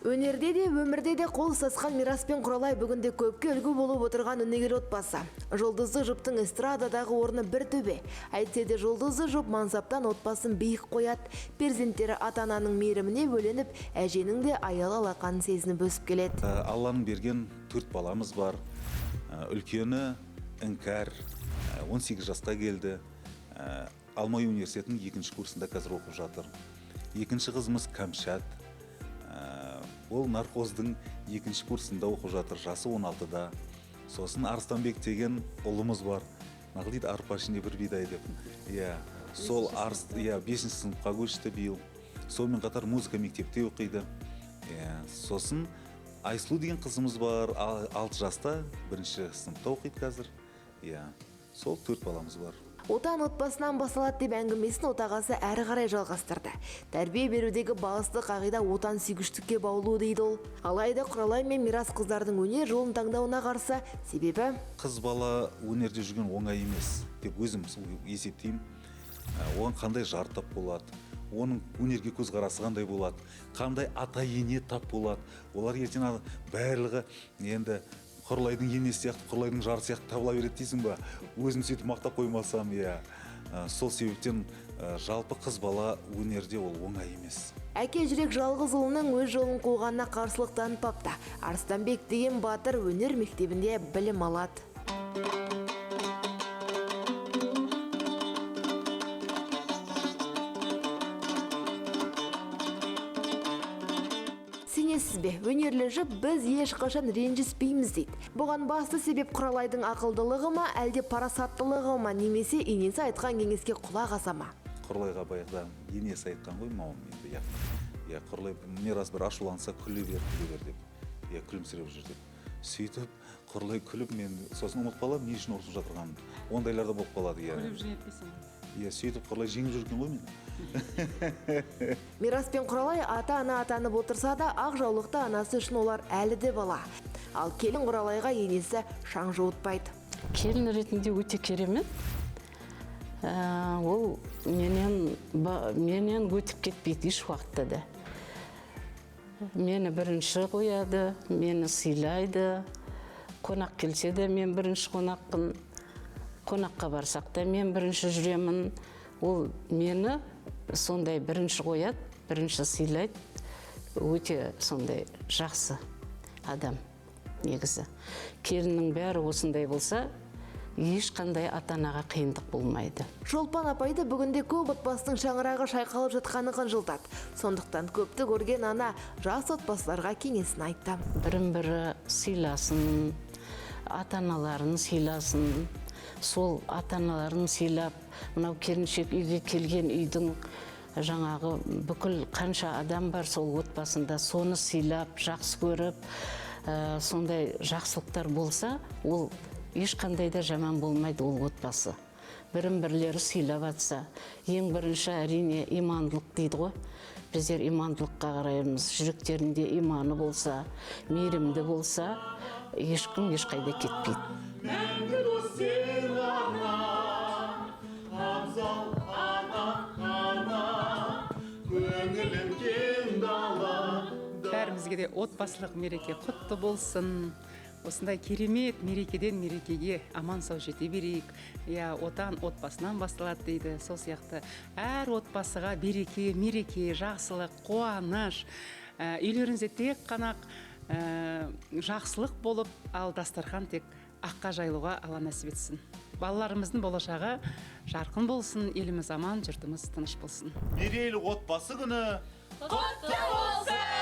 Өнерде де, өмірде де қол ұстасқан Мирас пен Құралай бүгінде көпке үлгі болып отырған өнегелі отбасы. Жұлдызды жұптың эстрададағы орны бір төбе. Әйтсе де жұлдызды жұп мансаптан отбасын биік қояды. Перзенттері ата-ананың мейіріміне бөленіп, әженің де аялы алақанын сезініп өсіп келеді. Алланың берген 4 баламыз бар. Үлкені Іңкәр 18 жасқа келді. Алмай университетінің 2-ші курсында қазір оқып жатыр. Екінші қызымыз Кәмшат. Ол наркоздың 2-ші курсында оқып жатыр, жасы 16-да. Сосын Арыстанбек деген ұлымыз бар. Нағыл дейді, арпа ішінде бір бидай деп. Сол 5-ші сыныпқа көшті биыл. Сонымен қатар музыка мектепте оқиды. Сосын Айсұлу деген қызымыз бар, 6 жаста, 1-ші сыныпта оқиды қазір. Сол 4 баламыз бар. Отан отбасынан басалады деп әңгімесін отағасы әрі қарай жалғастырды. Тәрбие берудегі басты қағида отан сүйгіштікке баулу дейді ол. Алайда Құралай мен Мирас қыздардың өнер жолын таңдауына қарсы, себебі қыз бала өнерде жүрген оңай емес деп өзім есептеймін. Оған қандай жар тап болады, оның өнерге көзқарасы қандай болады, қандай ата-ене тап болады. Олар ертең барлығы енді Құралайдың енесі сияқты, Құралайдың жары сияқты табыла береді дейсің ба? Өзім сөйтіп мақтап қоймасам, сол себептен жалпы қыз бала өнерде ол оңай емес. Әке жүрек жалғыз ұлының өз жолын қуғанына қарсылық танытпапты. Арыстанбек деген батыр өнер мектебінде білім алады. Сенесіз бе, өнерлі жұп біз ешқашан ренжіспейміз дейді. Бұған басты себеп Құралайдың ақылдылығы ма, әлде парасаттылығы ма, немесе енесі айтқан кеңеске құлақ аса ма? Құралайға баяғыда енесі айтқан ғой мауым енді. Құралай Мирас бір ашуланса күле бер деп. Күлімсіреп жүр деп. Сөйтіп Құралай күліп, мен сосын ұмытып қаламын, не үшін ұрысып жатырғанымды. Ондайларда болып қалады. Күліп жүреді дейсің. Сөйтіп Құралай жеңіп жүрген ғой мен. Мирас пен Құралай ата-ана атанып отырса да, ақ жаулықты анасы үшін олар әлі де бала. Ал келін Құралайға енесі шаң жуытпайды. Келін ретінде өте керемет. Ол менен өтіп кетпейді еш уақытта да. Мені бірінші қояды, мені сыйлайды. Қонақ келсе де мен бірінші қонақпын. Қонаққа барсақ та мен бірінші жүремін. Ол мені сондай бірінші қояды, бірінші сыйлайды. Өте сондай жақсы адам негізі. Келіннің бәрі осындай болса, ешқандай ата-анаға қиындық болмайды. Шолпан апайды бүгінде көп отбасының шаңырағы шайқалып жатқаны қынжылтады. Сондықтан көпті көрген ана жас отбасыларға кеңесін айтты. Бірін-бірі сыйласын, ата-аналарын сыйласын. Сол ата-аналарын сыйлап, мынау келіншек үйге келген үйдің жаңағы бүкіл қанша адам бар сол отбасында, соны сыйлап, жақсы көріп, сондай жақсылықтар болса, ол ешқандай да жаман болмайды ол отбасы. Бірін-бірлері сыйлап атса, ең бірінші әрине имандылық дейді ғой. Біздер имандылыққа қараймыз, жүректерінде иманы болса, мейірімді болса, ешкім ешқайда кетпейді. Бәрімізге де отбасылық мереке құтты болсын. Осындай керемет мерекеден мерекеге аман сау жете берейік. Отан отбасынан басталады дейді. Сол сияқты әр отбасыға береке, мереке, жақсылық, қуаныш. Үйлеріңізде тек қана жақсылық болып, ал дастархан тек аққа жайылуға Алла нәсіп етсін. Балаларымыздың болашағы жарқын болсын, еліміз аман, жұртымыз тыныш болсын. Мерейлі отбасы күні құтты болсын!